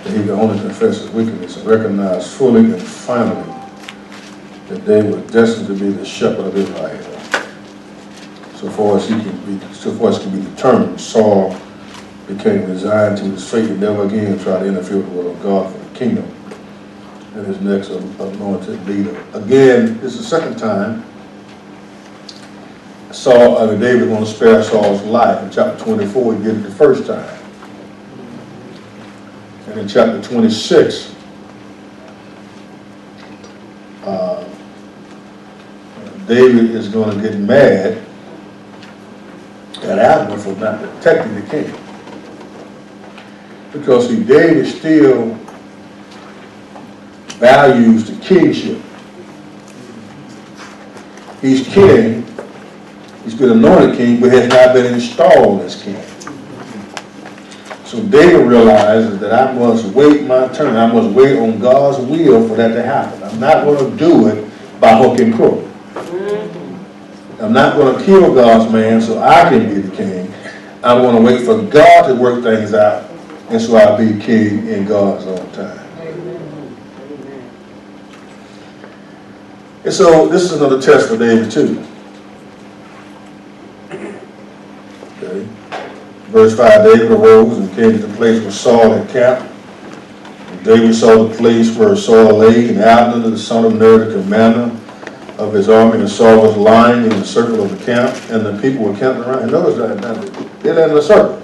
that he could only confess his wickedness and recognize fully and finally that David was destined to be the shepherd of Israel. So far as can be determined, Saul became resigned to his fate and never again tried to interfere with the will of God for the kingdom and his next anointed leader. Again, this is the second time David was going to spare Saul's life. In chapter 24, he did it the first time. And in chapter 26, David is going to get mad at Abner for not protecting the king. Because see, David still values the kingship. He's king. He's been anointed king, but has not been installed as king. So David realizes that I must wait my turn. I must wait on God's will for that to happen. I'm not going to do it by hook and crook. I'm not going to kill God's man so I can be the king. I'm going to wait for God to work things out, and so I'll be king in God's own time. And so this is another test for David too. Okay. Verse 5, David arose and came to the place where Saul had camped. And David saw the place where Saul lay, and Abner, the son of Ner, the commander of his army, and Saul was lying in the circle of the camp, and the people were camped around. And notice that they're in a circle.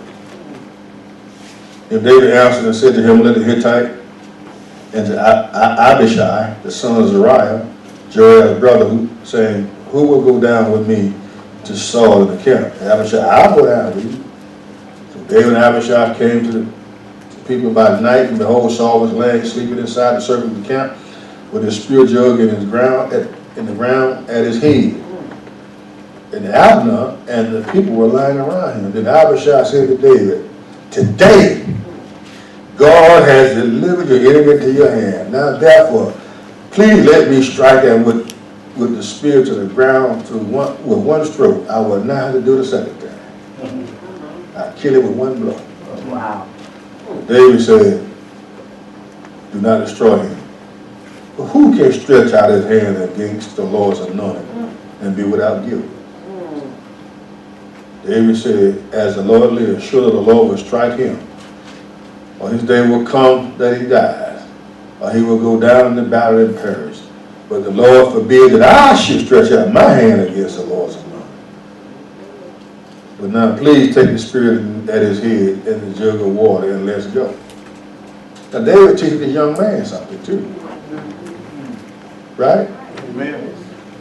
And David answered and said to him, the Hittite, and to Abishai, the son of Zeruiah, Joab's brother, saying, who will go down with me to Saul in the camp? And Abishai, I'll go down with you. So David and Abishai came to the people by night, and behold, Saul was laying, sleeping inside the circle of the camp, with his spear jug in the ground at his head. And Abner and the people were lying around him. Then Abishai said to David, today God has delivered your enemy into your hand. Now therefore, please let me strike him with the spear to the ground with one stroke. I will not have to do the second time. I kill him with one blow. Wow. David said, do not destroy him. But who can stretch out his hand against the Lord's anointed and be without guilt? David said, as the Lord lives, surely the Lord will strike him, or his day will come that he dies, or he will go down in the battle and perish. But the Lord forbid that I should stretch out my hand against the Lord's anointed. But now please take the spirit at his head and the jug of water and let's go. Now David teaches the young man something too. Right? Amen.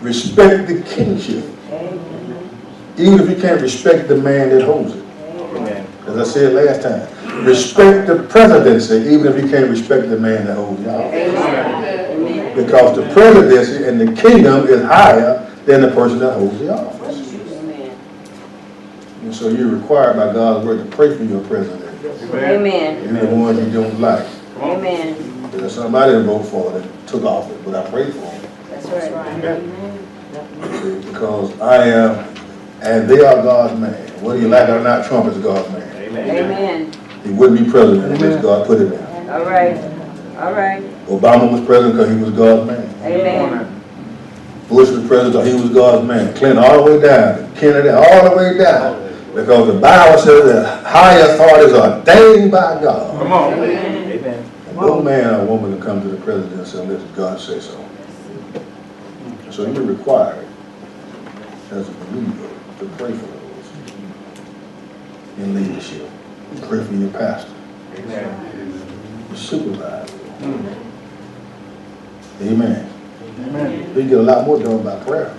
Respect the kingship. Amen. Even if you can't respect the man that holds it. Amen. As I said last time, respect the presidency even if you can't respect the man that holds the office. Amen. Because the presidency and the kingdom is higher than the person that holds the office. Amen. And so you're required by God's word to pray for your president. Amen. Even the ones you don't like. Amen. There's somebody to vote for that took office, but I prayed for them. That's right. Amen. Because I am, and they are God's man. Whether you like it or not, Trump is God's man. Amen. Amen. He wouldn't be president unless God put him there. All right. All right. Obama was president because he was God's man. Amen. Bush was president because he was God's man. Clinton all the way down. Kennedy all the way down. Because the Bible says that high authorities are ordained by God. Come on. Amen. No man or woman can come to the presidency unless God says so. So you're required as a believer to pray for those in leadership. Pray for your pastor, your supervisor. Amen. Amen. You get a lot more done by prayer.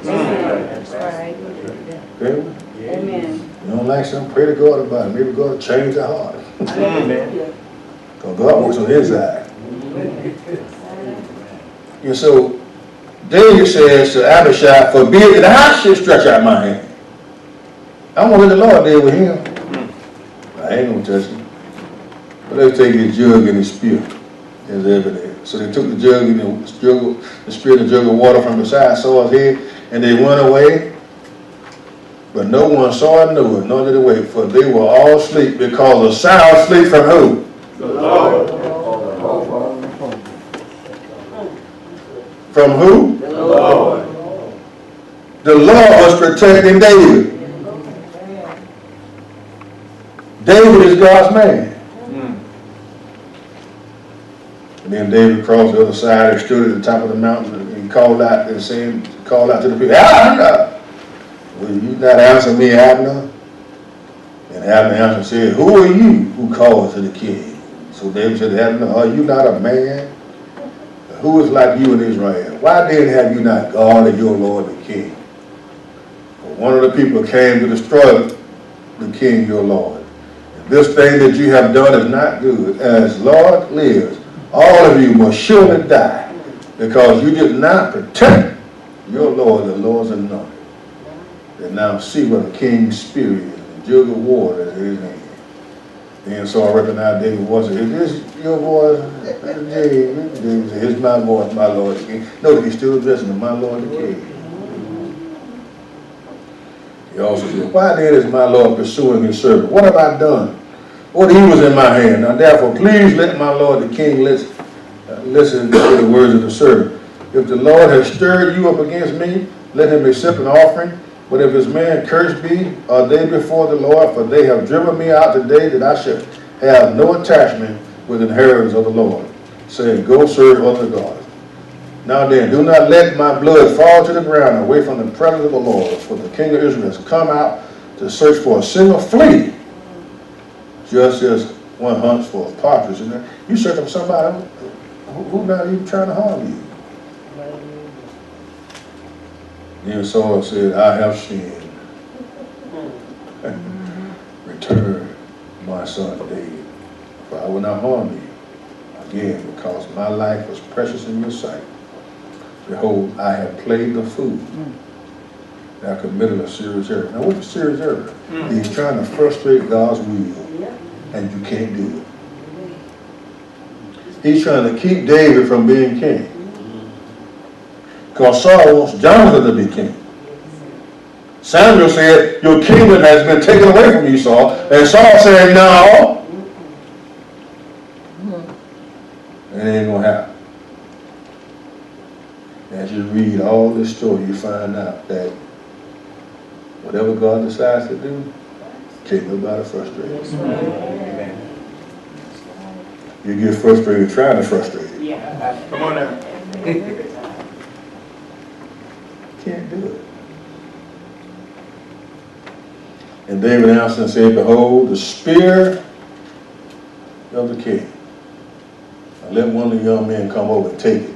That's right. Okay? Amen. You don't like something, pray to God about it. Maybe God will change their heart. Amen. Because God works on the inside. And so David says to Abishai, forbid that I should stretch out my hand. I want what the Lord did with him. I ain't gonna touch him. But let's take his jug and his spear as evidence. So they took the jug and the spear and the jug of water from beside Saul's head, and they went away. But no one saw it, nor did it wait, for they were all asleep because of sound sleep from who? The Lord. From who? The Lord. The Lord was protecting David. David is God's man. And then David crossed the other side and stood at the top of the mountain and called out and called out to the people, Abner! Will you not answer me, Abner? And Abner answered and said, who are you who calls to the king? So David said to Abner, are you not a man? Who is like you in Israel? Why then have you not guarded your Lord the king? For one of the people came to destroy the king your Lord. And this thing that you have done is not good. As Lord lives, all of you must surely die, because you did not protect your Lord, the Lord's anointed. And now see what the king's spirit is, a jug of water is in his hand. Then Saul recognized David's voice and said, is this your voice? David said, it's my voice, my Lord the king. Notice he's still addressing him, my Lord the king. He also said, why then is my Lord pursuing his servant? What have I done? What evil was in my hand? Now therefore, please let my Lord the king listen to the words of the servant. If the Lord has stirred you up against me, let him accept an offering. But if his man cursed me, are they before the Lord? For they have driven me out today, that I should have no attachment with inheritance of the Lord, saying, go serve other gods. Now then, do not let my blood fall to the ground away from the presence of the Lord, for the king of Israel has come out to search for a single flea, just as one hunts for a partridge. And you searching for somebody who's not even trying to harm you. Then Saul said, I have sinned. Return my son David, for I will not harm you again, because my life was precious in your sight. Behold, I have played the fool. I committed a serious error. Now what's a serious error? He's trying to frustrate God's will, and you can't do it. He's trying to keep David from being king, because Saul wants Jonathan to be king. Samuel said, your kingdom has been taken away from you, Saul. And Saul said, no. It ain't going to happen. As you read all this story, you find out that whatever God decides to do, can't nobody frustrate it. You get frustrated trying to frustrate it. Yeah. Come on now. Can't do it. And David answered and said, behold, the spear of the king. Now let one of the young men come over and take it.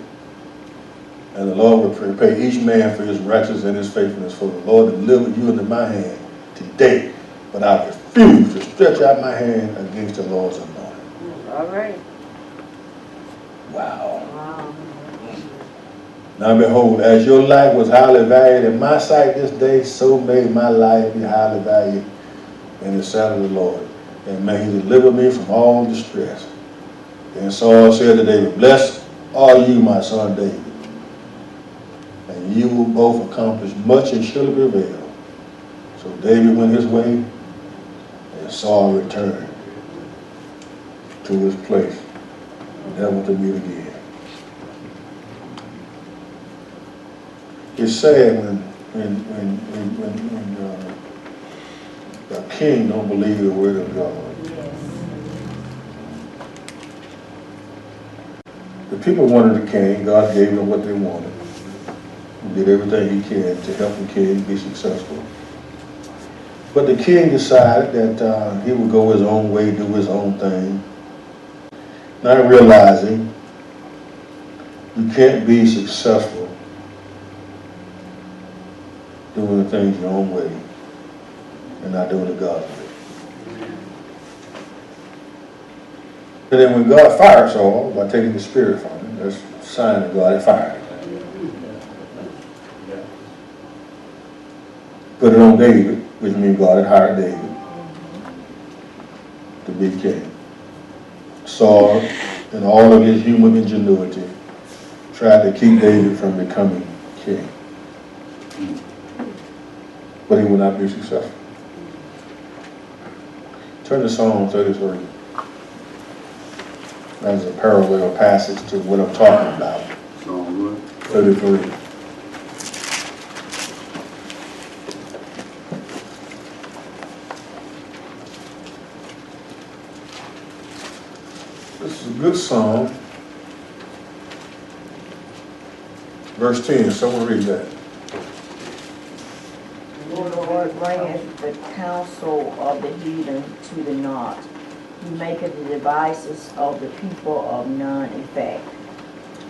And the Lord will repay each man for his righteousness and his faithfulness. For the Lord delivered you into my hand today. But I refuse to stretch out my hand against the Lord's anointed. All right. Wow. Now behold, as your life was highly valued in my sight this day, so may my life be highly valued in the sight of the Lord. And may he deliver me from all distress. And Saul said to David, blessed are you, my son David. And you will both accomplish much and surely prevail. So David went his way, and Saul returned to his place, never to meet again. It's sad when a king don't believe the word of God. The people wanted a king. God gave them what they wanted. He did everything he can to help the king be successful. But the king decided that he would go his own way, do his own thing, not realizing you can't be successful doing the things your own way and not doing it God's way. And then when God fired Saul by taking the spirit from him, that's a sign that God had fired him. Put it on David, which means God had hired David to be king. Saul, in all of his human ingenuity, tried to keep David from becoming king. But he would not be successful. Turn to Psalm 33. That's a parallel passage to what I'm talking about. Psalm what? 33. This is a good song. Verse 10, someone read that. The Lord bringeth the counsel of the heathen to the naught. He maketh the devices of the people of none effect.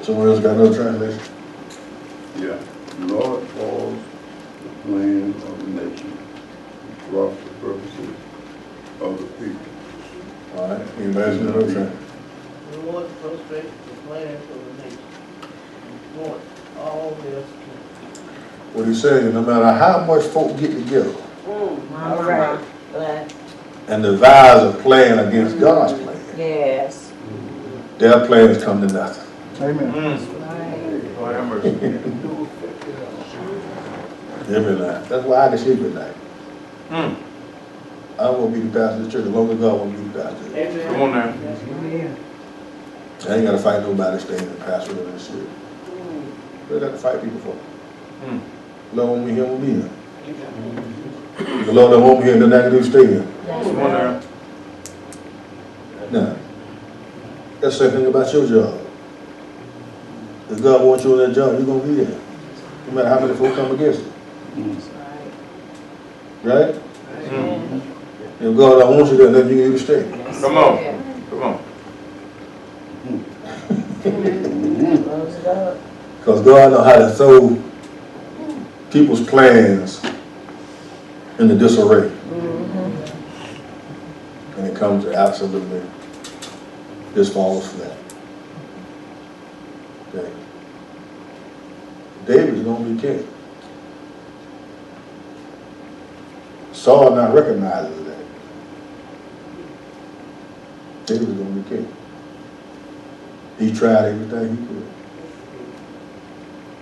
Someone else got another translation? Yeah. The Lord calls the plan of the nation to thwart the purposes of the people. All right, anybody else got another translation? The Lord frustrates the plans of the nation and thwarts all their schemes. What he's saying, no matter how much folk get together All right. and devise a plan against God's plan, Yes. their plans come to nothing. Amen. Right. Every night. That's why I can sleep at night. I won't be the pastor of the church as long as God won't be the pastor. Amen. Come on now. I ain't got to fight nobody staying in pastor of this shit. But I got to fight people for it. The Lord want me here, won't be here. If the Lord don't want me here, then I can do stay here. Come on now. Now, that's the same thing about your job. If God wants you on that job, you're going to be there. No matter how many folk come against you. Right? If God don't want you there, then you need to stay. Come on. Come on. Close it up. Because God knows how to throw people's plans into disarray. And it comes to absolutely just falls flat. Okay. David's going to be king. Saul now recognizes that. David's going to be king. He tried everything he could.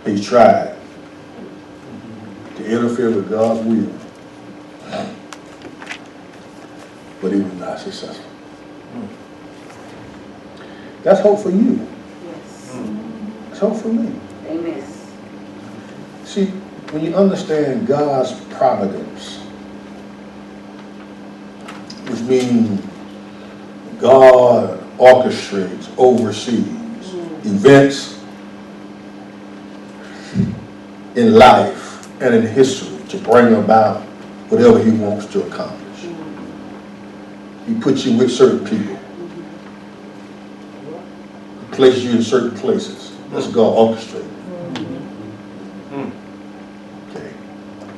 He tried to interfere with God's will, but he was not successful. That's hope for you. Yes. It's hope for me. Amen. See, when you understand God's providence, which means God orchestrates, oversees events in life and in history to bring about whatever he wants to accomplish. He puts you with certain people. He places you in certain places. That's God orchestrating. Okay.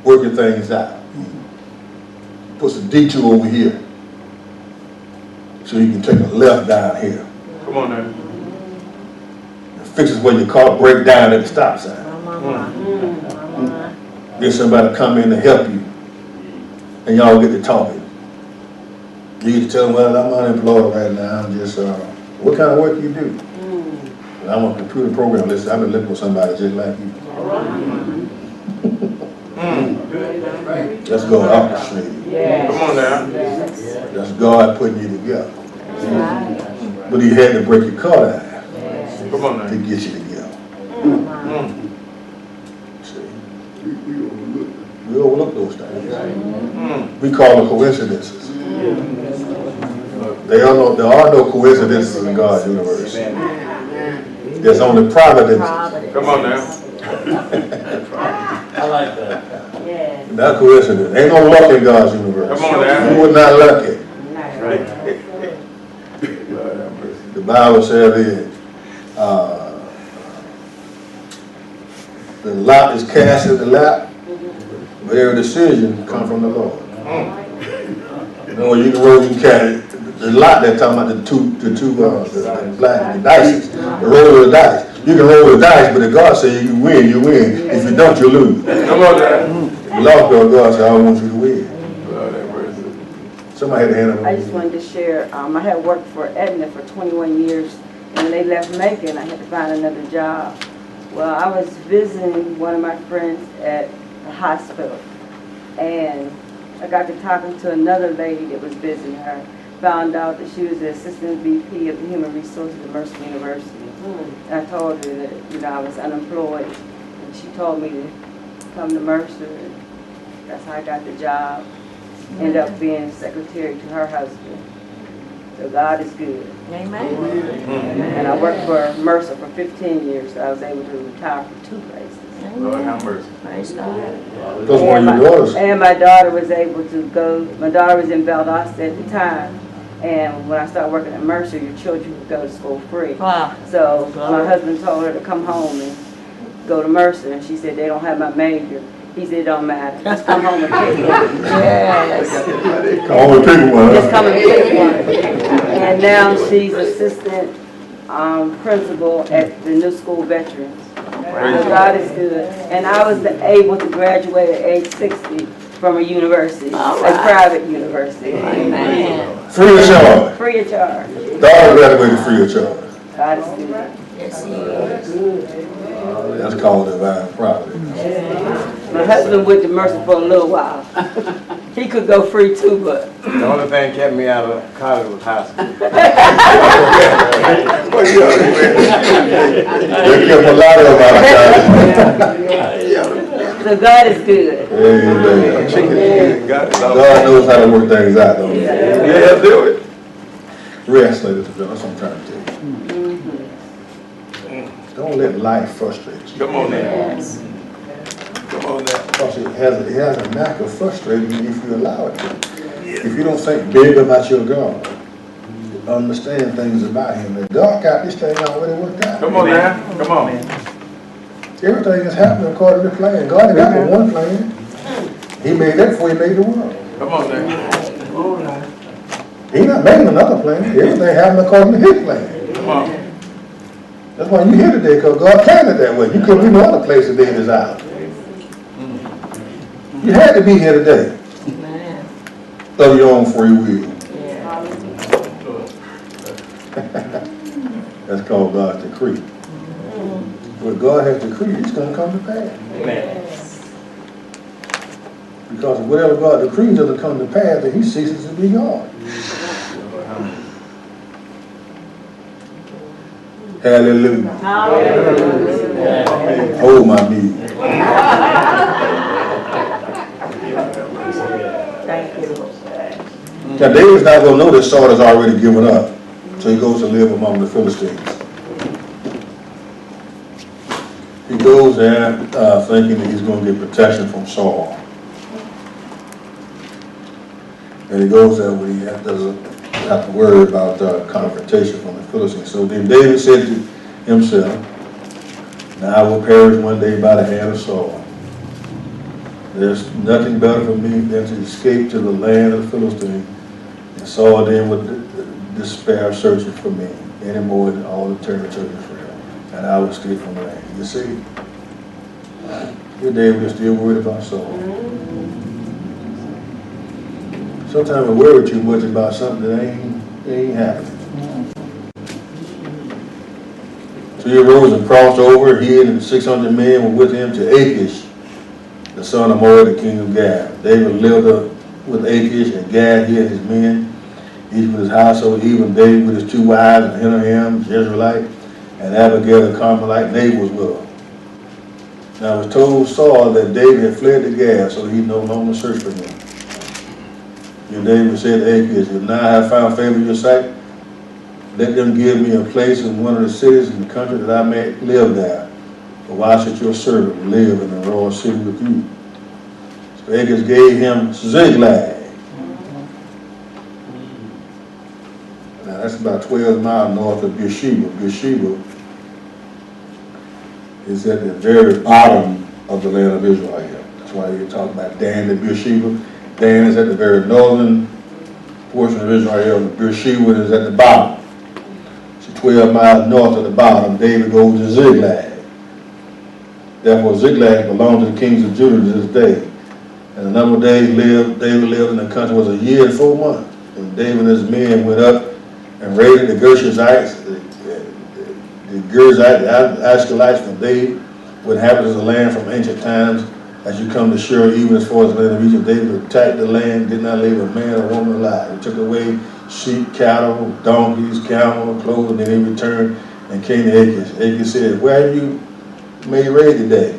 Working things out. Puts a detour over here so you can take a left down here. Come on now. It fixes where your car break down at the stop sign. Then somebody come in to help you, and y'all get to talking. You get to tell them, well, I'm unemployed right now. I'm just, what kind of work you do? Well, I'm a computer programmer. Listen, I've been looking for somebody just like you. That's God orchestrating. Come on now. That's God putting you together. But he had to break your car down Come on to now. get you together. See, we overlook those things. We call them coincidences. There are no coincidences in God's universe. There's only providences. Come on now. I like that. Yes. Not coincidence. Ain't no luck in God's universe. Come on now. You were not lucky. Right. The Bible says the lot is cast in the lap, but every decision comes from the Lord. You know, you can roll, you can carry the lot. They're talking about the dice. The roll of the dice. You can roll the dice, but if God says you win, you win. If you don't, you lose. Come on now. The lost God said, I want you to win. Somebody had a hand up. I just wanted to share, I had worked for Aetna for 21 years, and when they left Macon, I had to find another job. Well, I was visiting one of my friends at the hospital, and I got to talking to another lady that was visiting her, found out that she was the assistant VP of the Human Resources at Mercer University. And I told her that, you know, I was unemployed, and she told me to come to Mercer, and that's how I got the job. Ended up being secretary to her husband. So God is good. Amen. And I worked for Mercer for 15 years, so I was able to retire from 2 places. Lord have mercy. Praise God. Because one of your daughters, And my daughter was able to go, my daughter was in Valdosta at the time, and when I started working at Mercer, your children would go to school free. Wow. So my husband told her to come home and go to Mercer, and she said, they don't have my major. He said, it don't matter, just come home and pick one. Yes. come on and pick one. Just come and pick one. And now she's assistant principal at the New School Veterans. So God is good. And I was able to graduate at age 60 from a university, All a right. private university. Amen. Free of charge. Free of charge. Daughter graduated free of charge. God is good. Yes, he is. That's called divine property. My husband went to Mercer for a little while. He could go free too, but The only thing kept me out of college was high school. They kept a lot of them out of so God is good. Amen. Got it. God knows how to work things out, though. Yeah, do it. Rest, ladies and gentlemen, that's what I'm trying to tell you. Don't let life frustrate you. Come on now. Come on now. Because it has a knack of frustrating you if you allow it to. If you don't think big about your God, understand things about Him. The God got this thing already worked out. Come on now. Come on. Everything is happening according to plan. God ain't got but one plan. He made that before He made the world. Come on now. He not making another plan. Everything happened according to His plan. Come on. That's why you're here today, because God planned it that way. You couldn't be no other place today in this hour. You had to be here today Amen. of your own free will. Yeah. That's called God's decree. What God has decreed, it's going to come to pass. Amen. Because whatever God decrees doesn't come to pass, then He ceases to be God. Hallelujah. Hold my knee. Thank you. Now David's not going to know that Saul has already given up, so he goes to live among the Philistines. He goes there thinking that he's going to get protection from Saul. And he goes there when he doesn't have to worry about confrontation from the Philistines. So then David said to himself, now I will perish one day by the hand of Saul. There's nothing better for me than to escape to the land of the Philistines. And Saul then would despair searching for me any more than all the territory of Israel. And I will escape from the land. You see, here David is still worried about Saul. Sometimes we worry too much about something that ain't happening. So he arose and crossed over, he and 600 men were with him to Achish, the son of Moab, the king of Gad. David lived with Achish and Gad, he and his men, each with his household, even David with his 2 wives, and Ahinoam, Jezreelite, and Abigail, the Carmelite, Nabal was with him. Now it was told Saul that David had fled to Gad, so he no longer searched for him. And David said to Achish, if now I have found favor in your sight, let them give me a place in one of the cities in the country that I may live there. For why should your servant live in the royal city with you? So Achish gave him Ziklag. Now that's about 12 miles north of Beersheba. Beersheba is at the very bottom of the land of Israel. That's why you're talking about Dan and Beersheba. Dan is at the very northern portion of Israel, and Beersheba is at the bottom. So 12 miles north of the bottom, David goes to Ziklag. Therefore, Ziklag belonged to the kings of Judah to this day. And the number of days David lived in the country was 1 year and 4 months. And David and his men went up and raided the Gershites, the Gerzites, the Ashkelites from David, what happens in the land from ancient times. As you come to Shur, even as far as the land of Egypt, David attacked the land, did not leave a man or woman alive. He took away sheep, cattle, donkeys, camels, clothing, and he returned and came to Achish. Achish said, where have you made raid today?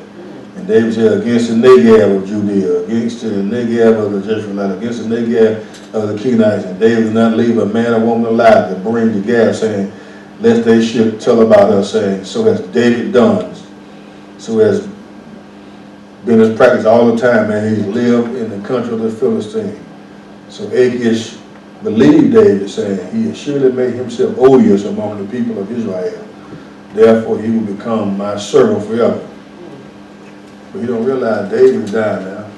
And David said, against the Negev of Judea, against the Negev of the Jezreelites, against the Negev of the Kenites. And David did not leave a man or woman alive to bring to Gad, saying, lest they should tell about us, saying, so has David done. So has been his practice all the time, and he's lived in the country of the Philistines. So Achish believed David, saying, he has surely made himself odious among the people of Israel. Therefore he will become my servant forever. But he don't realize David died now.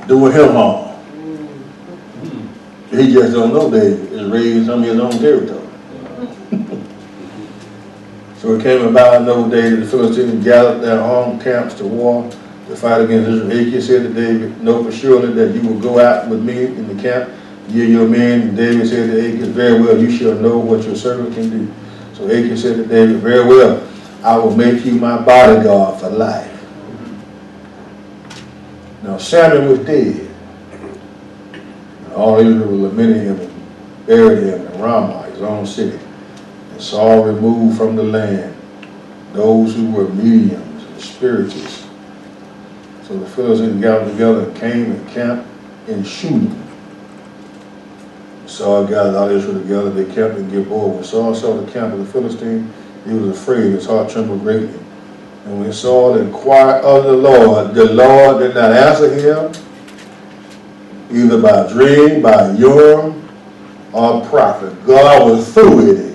Doing him harm. He just don't know David is raised on his own territory. So it came about in those days that the Philistines gathered their armed camps to war to fight against Israel. Achish said to David, know for surely that you will go out with me in the camp, you and your men. And David said to Achish, very well, you shall know what your servant can do. So Achish said to David, very well, I will make you my bodyguard for life. Now Samuel was dead. And all Israel lamented him and buried him in Ramah, his own city. And Saul removed from the land those who were mediums and spiritists. So the Philistines gathered together and came and camped in Shunem. Saul gathered all Israel together, they camped in Gilboa. When Saul saw the camp of the Philistines, he was afraid, his heart trembled greatly. And when Saul inquired of the Lord did not answer him, either by dream, by Urim, or prophet. God was through with it.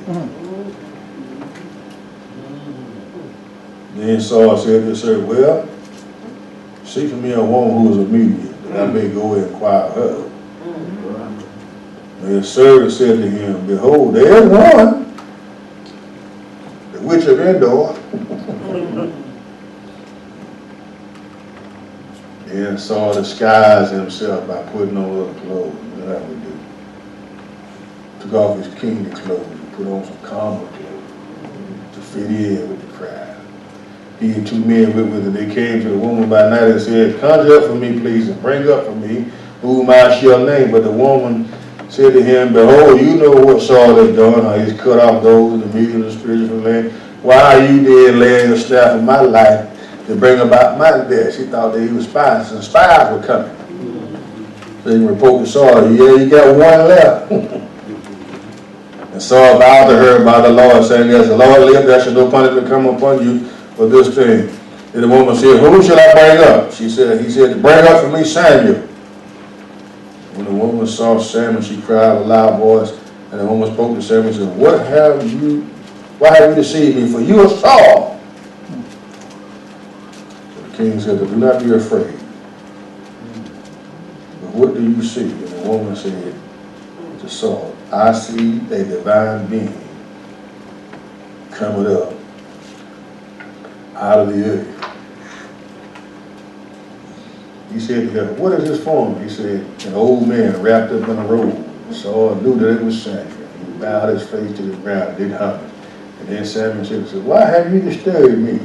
Then Saul said to his servant, well, seek for me a woman who is a medium, that I may go and inquire of her. And his servant said to him, behold, there is one, the witch of Endor. Then Saul disguised himself by putting on other clothes. That's what we do. Took off his kingly clothes and put on some common clothes to fit in with the crowd. He and 2 men with him, they came to the woman by night and said, conjure up for me, please, and bring up for me whom I shall name. But the woman said to him, behold, you know what Saul has done, how he's cut off those in the medium of the spiritual land. Why are you there laying the snare of my life to bring about my death? She thought that he was spies, and spies were coming. So he reported to Saul, yeah, you got one left. And Saul vowed to her by the Lord, saying, as the Lord lived, there shall no punishment come upon you for this thing. And the woman said, whom shall I bring up? He said, bring up for me Samuel. When the woman saw Samuel, she cried with a loud voice, and the woman spoke to Samuel and said, why have you deceived me? For you are Saul. So the king said, do not be afraid. But what do you see? And the woman said to Saul, I see a divine being coming up out of the earth. He said to her, what is this form? He said, an old man wrapped up in a robe. Saul knew that it was Samuel. He bowed his face to the ground and did humble. And then Samuel said, why have you disturbed me,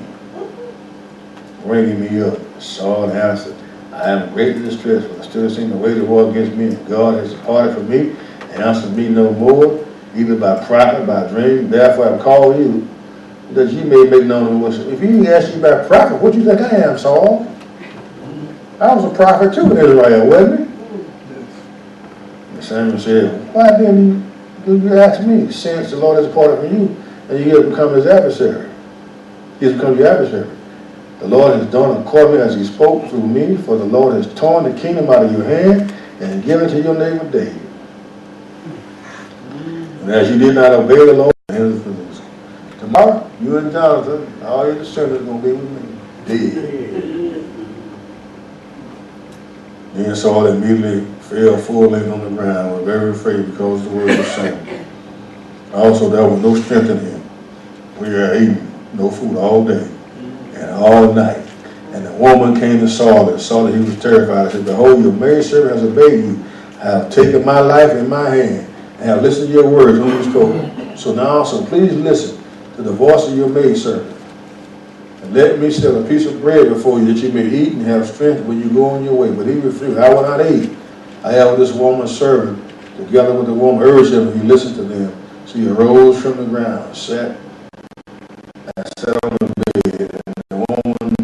bringing me up? Saul answered, I am greatly distressed, for I still seem to wage a war against me, and God has departed from me, and answered me no more, either by prophet, by dream. Therefore I have called you, that you may make known to me. If he asked you by prophet, what do you think I am, Saul? I was a prophet too in Israel, wasn't he? And Samuel said, why then do you ask me, since the Lord has departed from you, and you have become his adversary? He has become your adversary. The Lord has done according as he spoke through me, for the Lord has torn the kingdom out of your hand and given it to your neighbor David. And as you did not obey the Lord, tomorrow, you and Jonathan, all your descendants are going to be with me, dead. Then Saul immediately fell full length on the ground, was very afraid because the word was Samuel. Also, there was no strength in him. We had eaten no food all day and all night. And the woman came to Saul and saw that he was terrified. I said, behold, your maidservant has obeyed you. I have taken my life in my hand and have listened to your words whom you spoke. So now, please listen to the voice of your maidservant. And let me set a piece of bread before you that you may eat and have strength when you go on your way. But he refused. I will not eat. I have this woman's servant together with the woman, urged him, and he listened to them. So he arose from the ground, sat on the bed, and the woman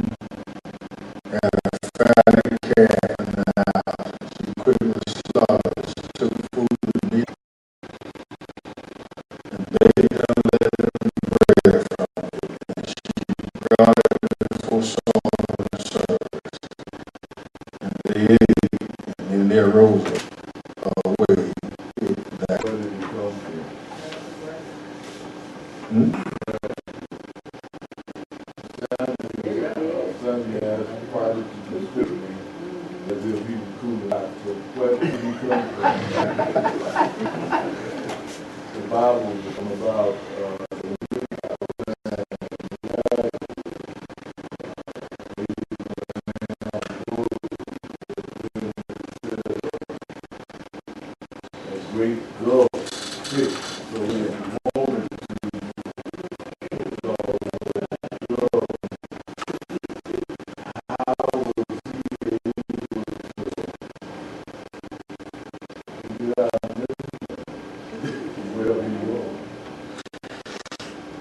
had a fatted calf in the house. She quickly slaughtered it. She took food and meat, and baked unleavened bread from it, and she brought it before Saul and the servants. And they ate, and then they arose away that. Where did he come from? Hmm? Sunday asked, why did you spit me? As if he was cool out. So where did he come from? The Bible is about a great girl sick. So when he wanted to go, wherever he was.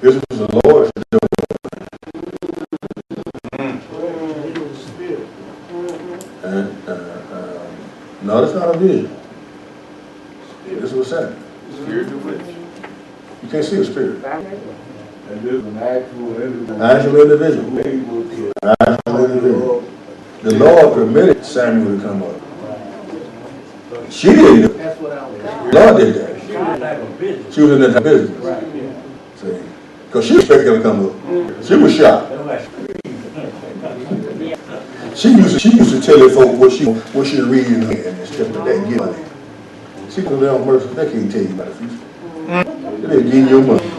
This was the Lord's doing. And, no, that's not a vision. This was Saturday. Spiritual witch. You can't see a spirit. And this is an actual individual. Actual individual. Able to Actual individual. The Lord permitted Samuel to come up. She didn't do it. That's what I was. The Lord did that. She was in that business. See? Because she expected him to come up. She was shocked. She used to tell the folk what she reading and stuff like that. Get money. She was down mercy. They can't tell you about the future. They give you your money.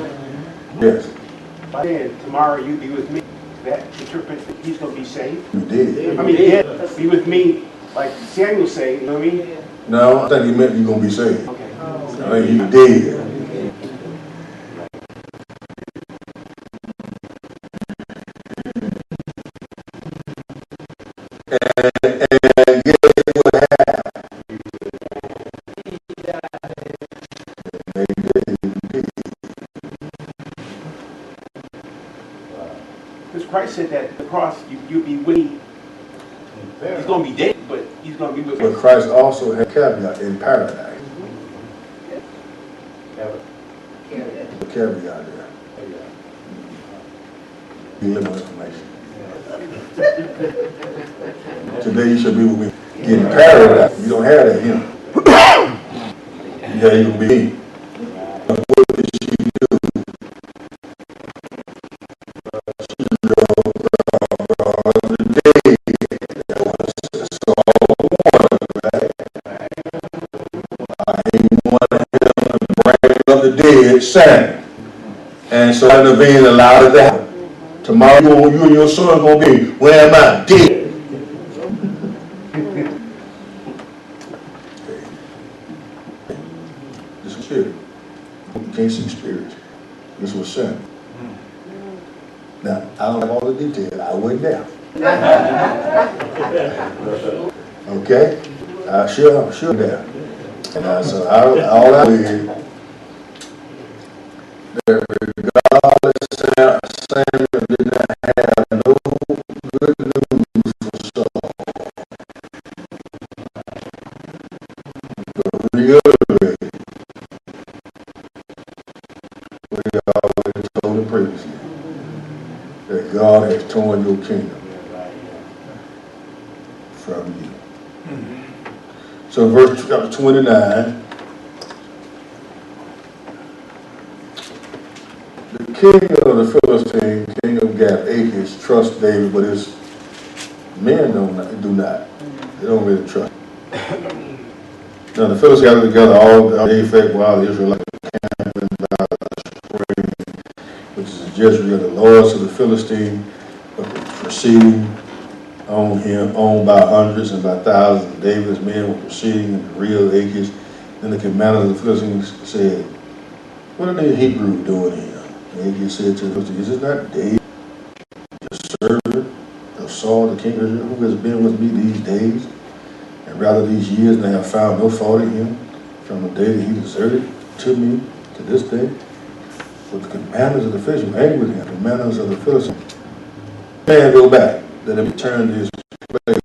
Yes. By then, tomorrow you be with me. That interprets that he's going to be saved. You did. I mean, yeah, be with me, like Samuel said, you know what I mean? No, I think he meant you're going to be saved. Okay. I think you did. And guess what happened? They did. Because Christ said that the cross, you'll be with me. He's going to be dead, but he's going to be with But me. Christ also had caveat in paradise. The caveat there. Little information. Today you should be with me in paradise. You don't have that here. Yeah, you can be me. What did she do? She brought the dead. That was Saul wanted, right? I wanted him to bring up the dead, sang. And so in the vein allowed it to happen. Tomorrow you and your son are going to be, where am I? Dead. This was spirit. You can't see spirits. This was sin. Now, I don't have all the details. I wasn't there. Okay? I'm sure there. And so all I did, regardless, Samuel did not have no good news for Saul. But reiterate what he already told him previously, that God has torn your kingdom from you. So verse chapter 29, the king of the Philistines, king of Gath, Achish, trusts David, but his men do not. They don't really trust him. Now the Philistines gathered together all day effect while the Israelites were camping by the spring, which is the Jezreel. The lords of the Philistines were proceeding on him, owned by hundreds and by thousands. David's men were proceeding in the rear of Achish. Then the commander of the Philistines said, "What are the Hebrews doing here?" And Achish said to the Philistines, "Is it not David, the servant of Saul, the king of Israel, who has been with me these days, and rather these years, and I have found no fault in him? from the day that he deserted to me to this day. With the commanders of the Philistines, angry with him, the commanders of the Philistines. Man, go back, let him return to his place.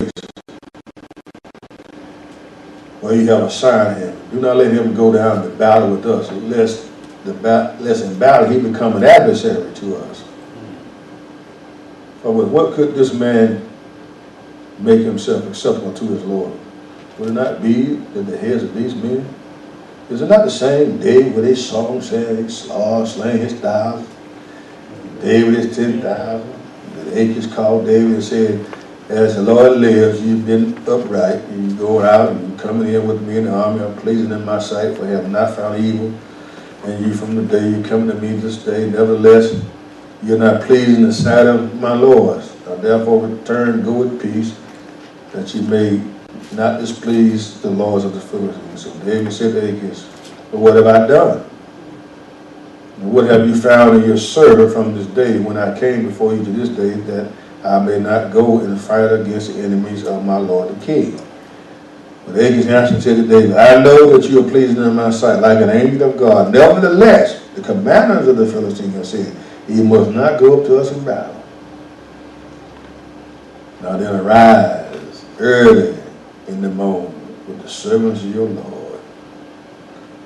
Well, you have a sign of him. Do not let him go down to battle with us, lest in battle he become an adversary to us. For with what could this man make himself acceptable to his Lord? Would it not be that the heads of these men? Is it not the same day when they saw him saying he slaying his 1,000, David his 10,000? The Achish called David and said, as the Lord lives, you've been upright, and you go out and you coming in with me in the army, I'm pleasing in my sight, for I have not found evil. And you from the day you come to me this day, nevertheless, you're not pleasing in the sight of my lords. Now therefore return, go with peace, that you may not displease the laws of the Philistines. So David said to Achish, but what have I done? And what have you found in your servant from this day when I came before you to this day, that I may not go and fight against the enemies of my Lord the king? But Achish answered and said to David, I know that you are pleasing in my sight, like an angel of God. Nevertheless, the commanders of the Philistines have said, he must not go up to us in battle. Now then arise early in the morning with the servants of your Lord,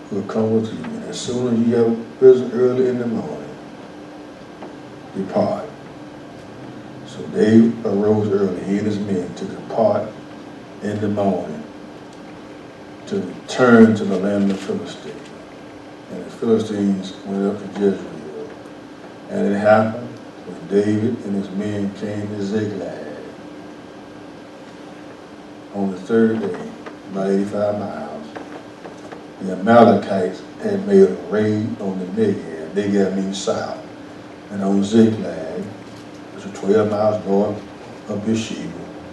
who will come with you. And as soon as you have risen early in the morning, depart. So David arose early, he and his men, to depart in the morning, to return to the land of the Philistines. And the Philistines went up to Jezreel. And it happened when David and his men came to Ziklag on the third day, about 85 miles. The Amalekites had made a raid on the Negev. Negev means south. And on Ziklag, which was 12 miles north of Beersheba,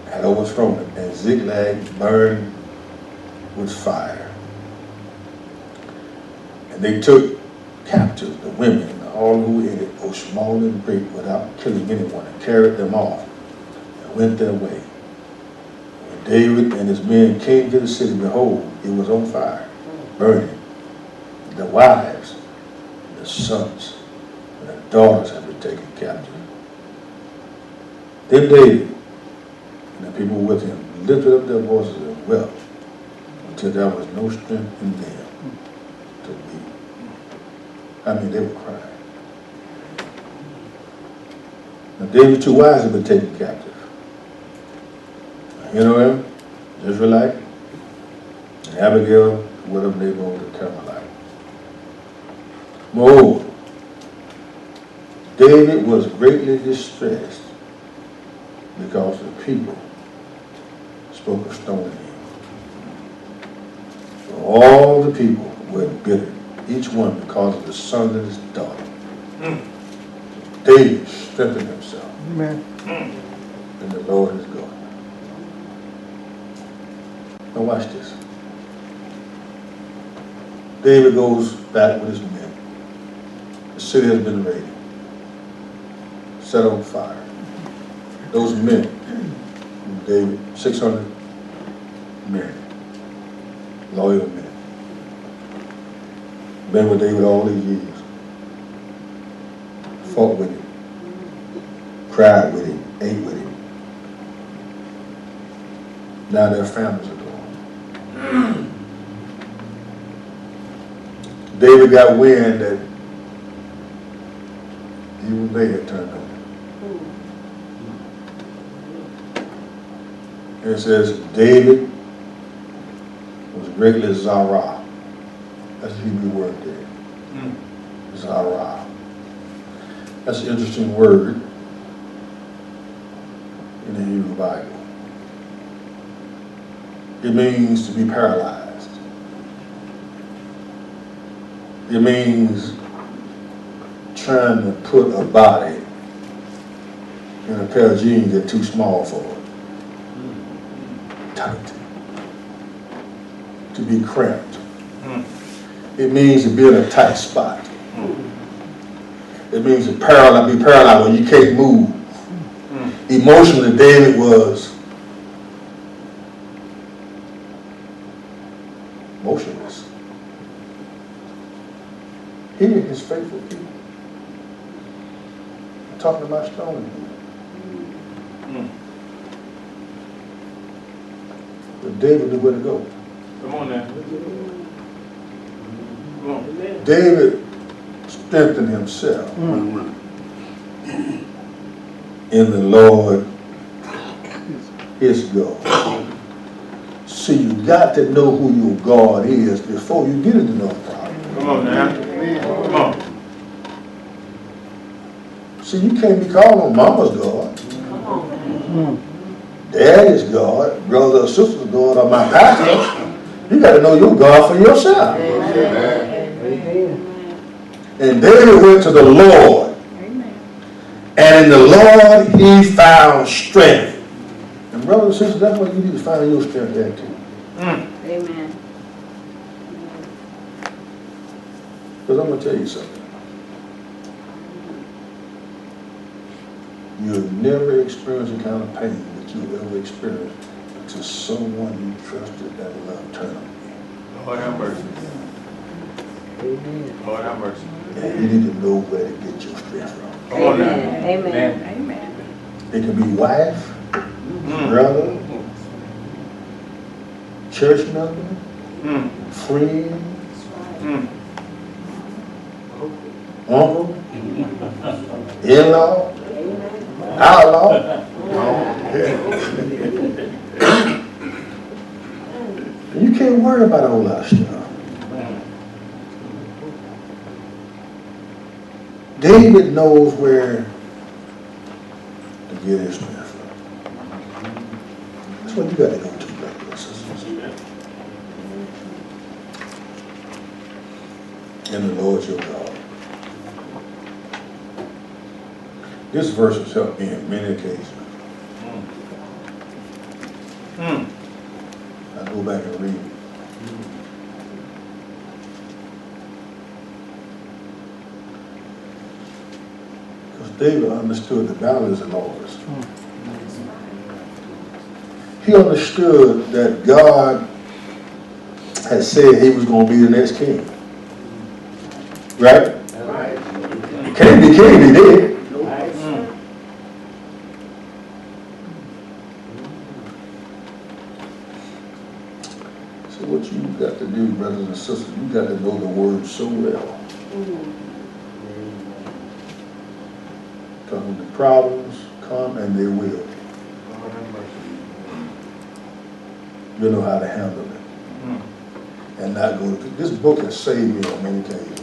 had overthrown it. And Ziklag burned with fire. And they took captive the women, all who were in it, both small and great, without killing anyone, and carried them off and went their way. When David and his men came to the city, behold, it was on fire, burning. The wives, the sons, and the daughters had been taken captive. Then David and the people with him lifted up their voices and wept until there was no strength in them to weep. I mean, they were crying. Now, David's two wives have been taken captive. Ahinoam, the Israelite, and Abigail, widow of Nabal, the Carmelite. Moreover, David was greatly distressed because the people spoke of stoning him. So all the people were bitter, each one because of the son of his daughter. David strengthened himself. Amen. And the Lord is God. Now watch this. David goes back with his men. The city has been raided, set on fire. Those men, David, 600 men, loyal men, been with David all these years, fought with him, cried with him, ate with him. Now their families are gone. David got wind that even they had turned on him. And it says, David was greatly Zarah. That's the Hebrew word there. Zarah. That's an interesting word in the Hebrew Bible. It means to be paralyzed. It means trying to put a body in a pair of jeans that's too small for it. Tight. To be cramped. It means to be in a tight spot. It means to be paralyzed when you can't move. Emotionally, David was motionless. faithful people. I'm talking about stoning people. But David knew where to go. Come on now. Come on. David strengthened himself in the Lord, his God. See, you got to know who your God is before you get into no problem. Come on now. Come on. See, you can't be calling on mama's God, daddy's God, brother or sister's God, or my pastor. You got to know your God for yourself. And David went to the Lord. And in the Lord he found strength. And brothers and sisters, that's what you need to find your strength at too. Amen. Because I'm going to tell you something. You'll never experience the kind of pain that you've ever experienced until someone you trusted that love turned on you. Lord have mercy. Lord have mercy. And you need to know where to get your strength from. Come on now. Amen. Amen. It can be wife, brother, church member, friend, uncle, in-law, outlaw. You can't worry about all that stuff. David knows where to get his strength from. That's what you got to go to, brothers and sisters. And the Lord your God. This verse has helped me in many occasions. I go back and read it. Because David understood the battle is the Lord's. He understood that God had said he was going to be the next king. Right? Can't be king, he did. So what you got to do, brothers and sisters, you got to know the word so well. Because when the problems come, and they will, you know how to handle it. And not go to, this book has saved me on many occasions.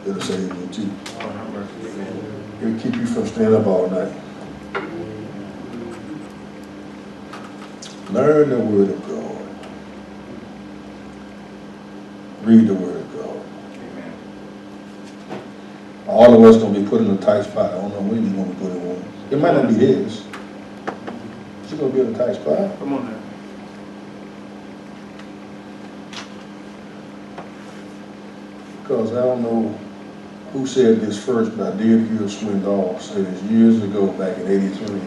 It'll save me too. It'll keep you from staying up all night. Learn the word of God. Read the word of God. All of us gonna be put in a tight spot. I don't know when you're gonna be put in one. It might not be this. But you're gonna be in a tight spot. Come on now. Because I don't know who said this first, but I did hear Swindoll say this years ago, back in '83.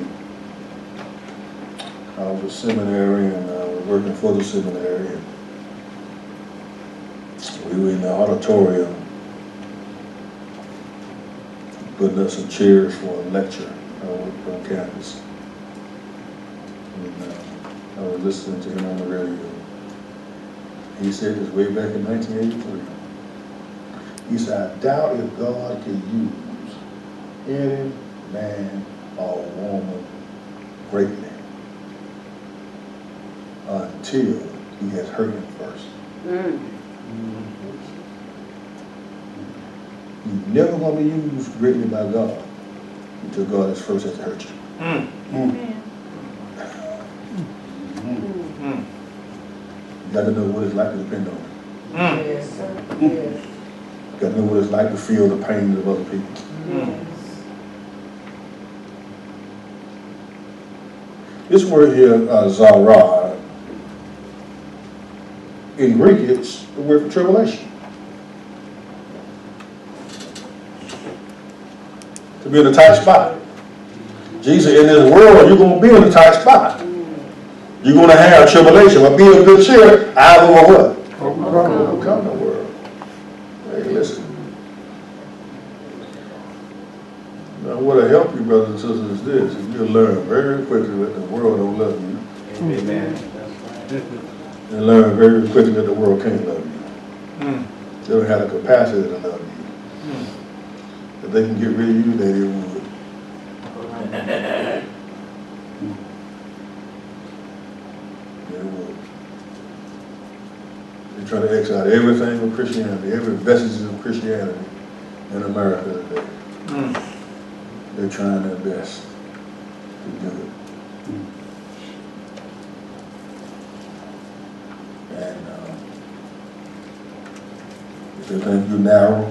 I was a seminary and I was working for the seminary. And we were in the auditorium putting up some chairs for a lecture on campus. And I was listening to him on the radio. He said this way back in 1983. He said, I doubt if God can use any man or woman greatly until he has hurt him first. You're never going to be used greatly by God until God has first has to hurt you. You got to know what it's like to depend on him. Yes, sir. Yes. You got to know what it's like to feel the pain of other people. This word here, Zara, in Greek, it's the word for tribulation. To be in a tight spot. Jesus, in this world, you're going to be in a tight spot. You're going to have tribulation, but be of good cheer, I will what? Overcome the world. Hey, listen. Now, what'll help you, brothers and sisters, is this. If you learn very quickly that the world don't love you, Amen. and learn very quickly that the world can't love you. They don't have the capacity to love you. If they can get rid of you, they would. They would. They try to X out everything of Christianity, every vestige of Christianity in America today. They're trying their best to do it. And if they think you're narrow,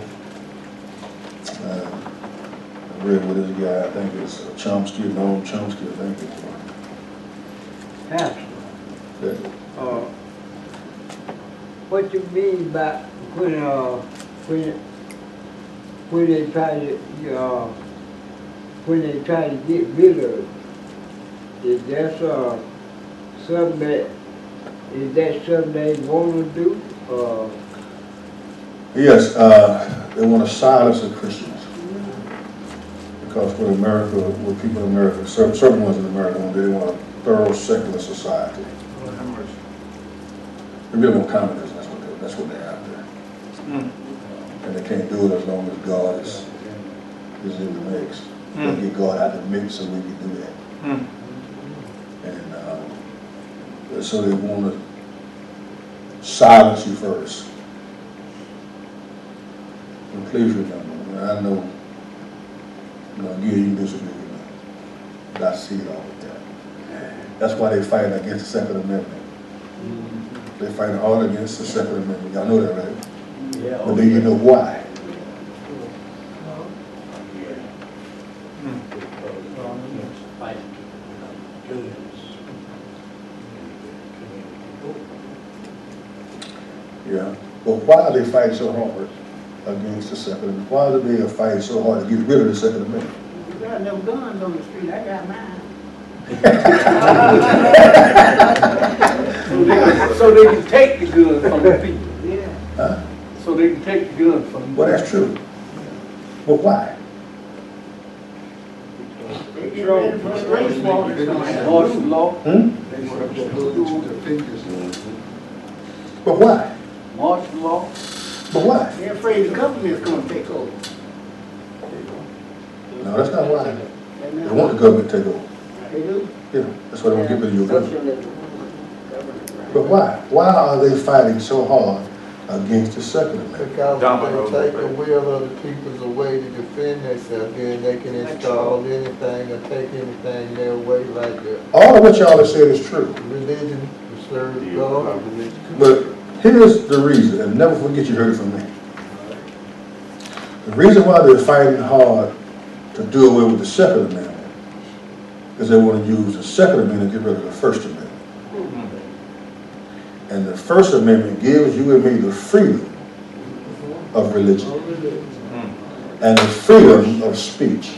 I read with this guy, I think it's Chomsky, Noam Chomsky, I think it's what you mean by when they try to get rid of it? Is that something they want to do? Yes, they want to silence the Christians. Because with America, with people in America, certain ones in America, they want a thorough secular society. They really want communism, that's what they're after. And they can't do it as long as God is in the mix. They get God out of the mix so we can do that. And so they want to silence you first. And please remember, I know, again, you can disagree with me, but I see it all the time. That's why they fight against the Second Amendment. They fight hard against the Second Amendment. Y'all know that, right? Yeah. But do you know why? Yeah. But why are they fighting so hard against the Second Amendment? Why are they fighting so hard to get rid of the Second Amendment? You got no guns on the street, I got mine. So they can take the guns from the people. Yeah. Huh? So they can take the guns from Well, that's true. But why? They get ready for the race war. martial law. But why? Martial law. But why? They're afraid the government's gonna take over. No, that's not why. They want the government to take over. They do? Yeah, that's why they want to get rid of your government. But why? Why are they fighting so hard against the Second Amendment? Because they take the will of the people's away to defend themselves, then they can install anything or take anything their way, like the All of what y'all have said is true. religion to serve God. But here's the reason, and never forget you heard it from me. The reason why they're fighting hard to do away with the Second Amendment is they want to use the Second Amendment to get rid of the First Amendment. And the First Amendment gives you and me the freedom of religion and the freedom of speech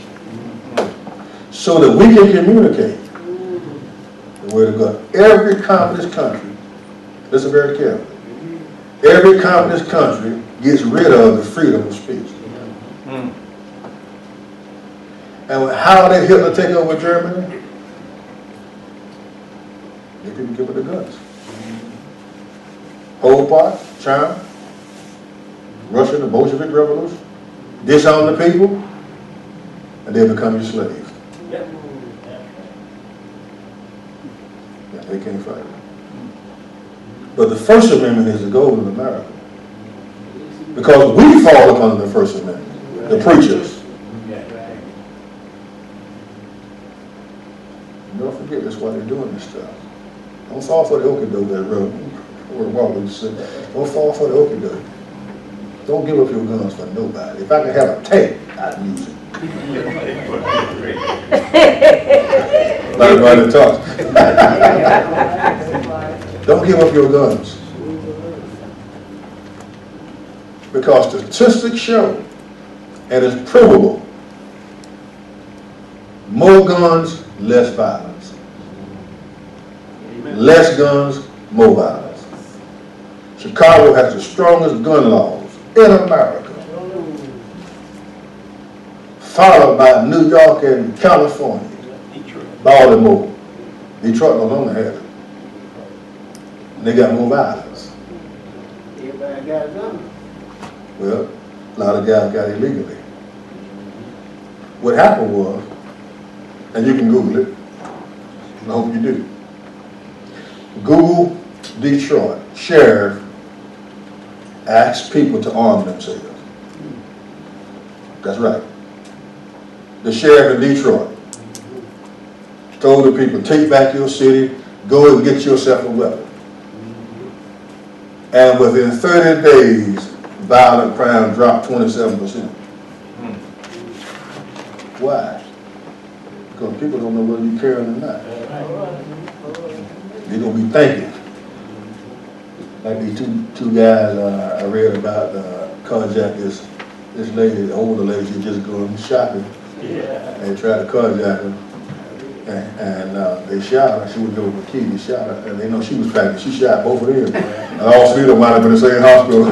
so that we can communicate the word of God. Every communist country, listen very carefully, every communist country gets rid of the freedom of speech. And how did Hitler take over Germany? They didn't give it the guns. Pol Pot, China, Russia, the Bolshevik Revolution, disown the people, and they become your slaves. Yeah, they can't fight it. But the First Amendment is the goal of America. Because we fall upon the First Amendment, the preachers. Don't forget that's why they're doing this stuff. Don't fall for the okie doke that road. Don't fall for the okie doke. Don't give up your guns for nobody. If I could have a tank, I'd use it. Like everybody talks. Don't give up your guns. Because statistics show, and it's provable, more guns, less violence. Less guns, more violence. Chicago has the strongest gun laws in America, followed by New York and California, Baltimore. Detroit no longer has it. And they got more violence. Everybody got a gun. Well, a lot of guys got it illegally. What happened was, and you can Google it, I hope you do. Google Detroit sheriff asked people to arm themselves. That's right. The sheriff in Detroit told the people, take back your city, go and get yourself a weapon. And within 30 days, violent crime dropped 27%. Why? Because people don't know whether you carry or not. They're going to be thinking. Like these two guys I read about carjacked this lady, the older lady, she just going shopping. Yeah. They tried to carjack her. And they shot her. She was over the key. They shot her. And they know she was packing. She shot both of them. And all three of them wound up in the same hospital.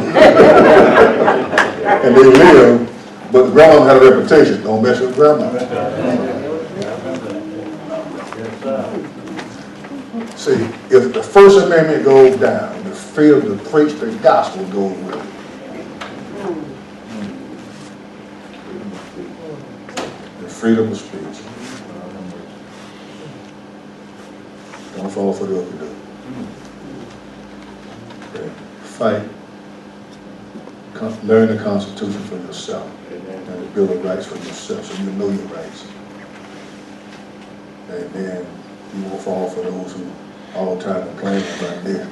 And they lived. But the grandma had a reputation. Don't mess with grandma. See, if the First Amendment goes down, the freedom to preach the gospel goes with it. The freedom of speech. Don't fall for the okey doke. Okay. Fight. Learn the Constitution for yourself and the Bill of Rights for yourself, so you know your rights. And then you won't fall for those who all the time complain like this.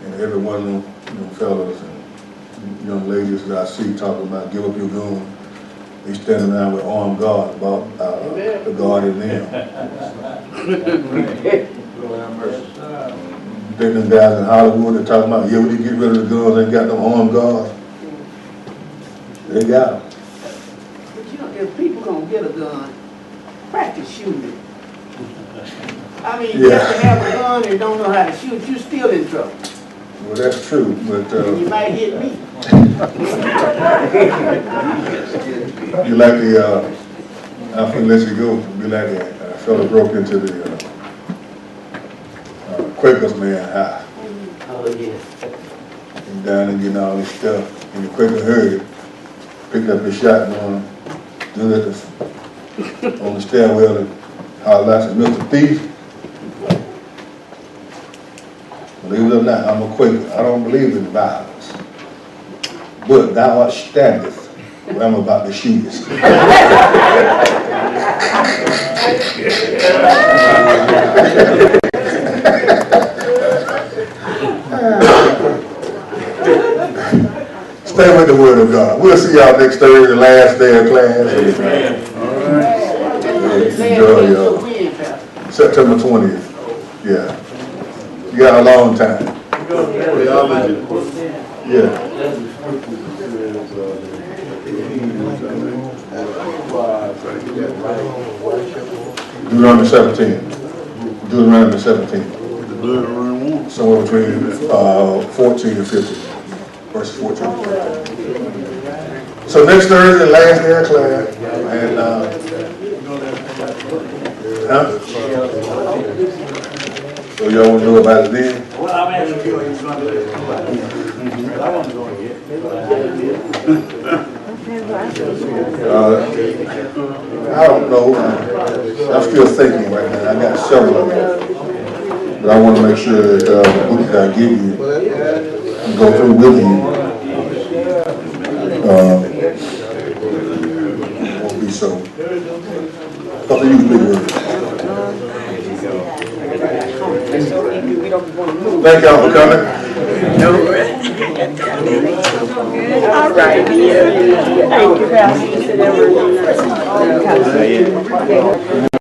And every one of them, fellas and young ladies that I see talking about give up your gun, they standing around with armed guards about the guard in them. Then them guys in Hollywood that talking about, yeah, we need to get rid of the guns, they ain't got no armed guards. They got them. But you know, if people gonna get a gun, practice shooting it. I mean, you have to have a gun and don't know how to shoot, you're still in trouble. Well, that's true, but You might hit me. you like the, I'm gonna let you go, you like the fellow broke into the Quakers man house. Oh, yeah. And down and getting all this stuff, and the Quaker heard it, picked up his shotgun, stood at on the stairwell and hollered out, said, Mr. Thief, believe it or not, I'm a Quaker. I don't believe in violence. But thou art standeth where I'm about to shoot you. Stay with the word of God. We'll see y'all next Thursday, the last day of class. Enjoy y'all. September 20th. Yeah. You got a long time. Yeah. Deuteronomy 17. Deuteronomy 17. Somewhere between 14 and 15. Verse 14. So next Thursday, last day of class. And so y'all want to know about it then? Well, I'm asking you what you're going to do. I want to go and get I don't know. I'm still thinking right now. I got several of them. But I want to make sure that the book that I give you and go through with you won't be so. Because they use big words. Thank y'all for coming. All right. Thank you, Pastor.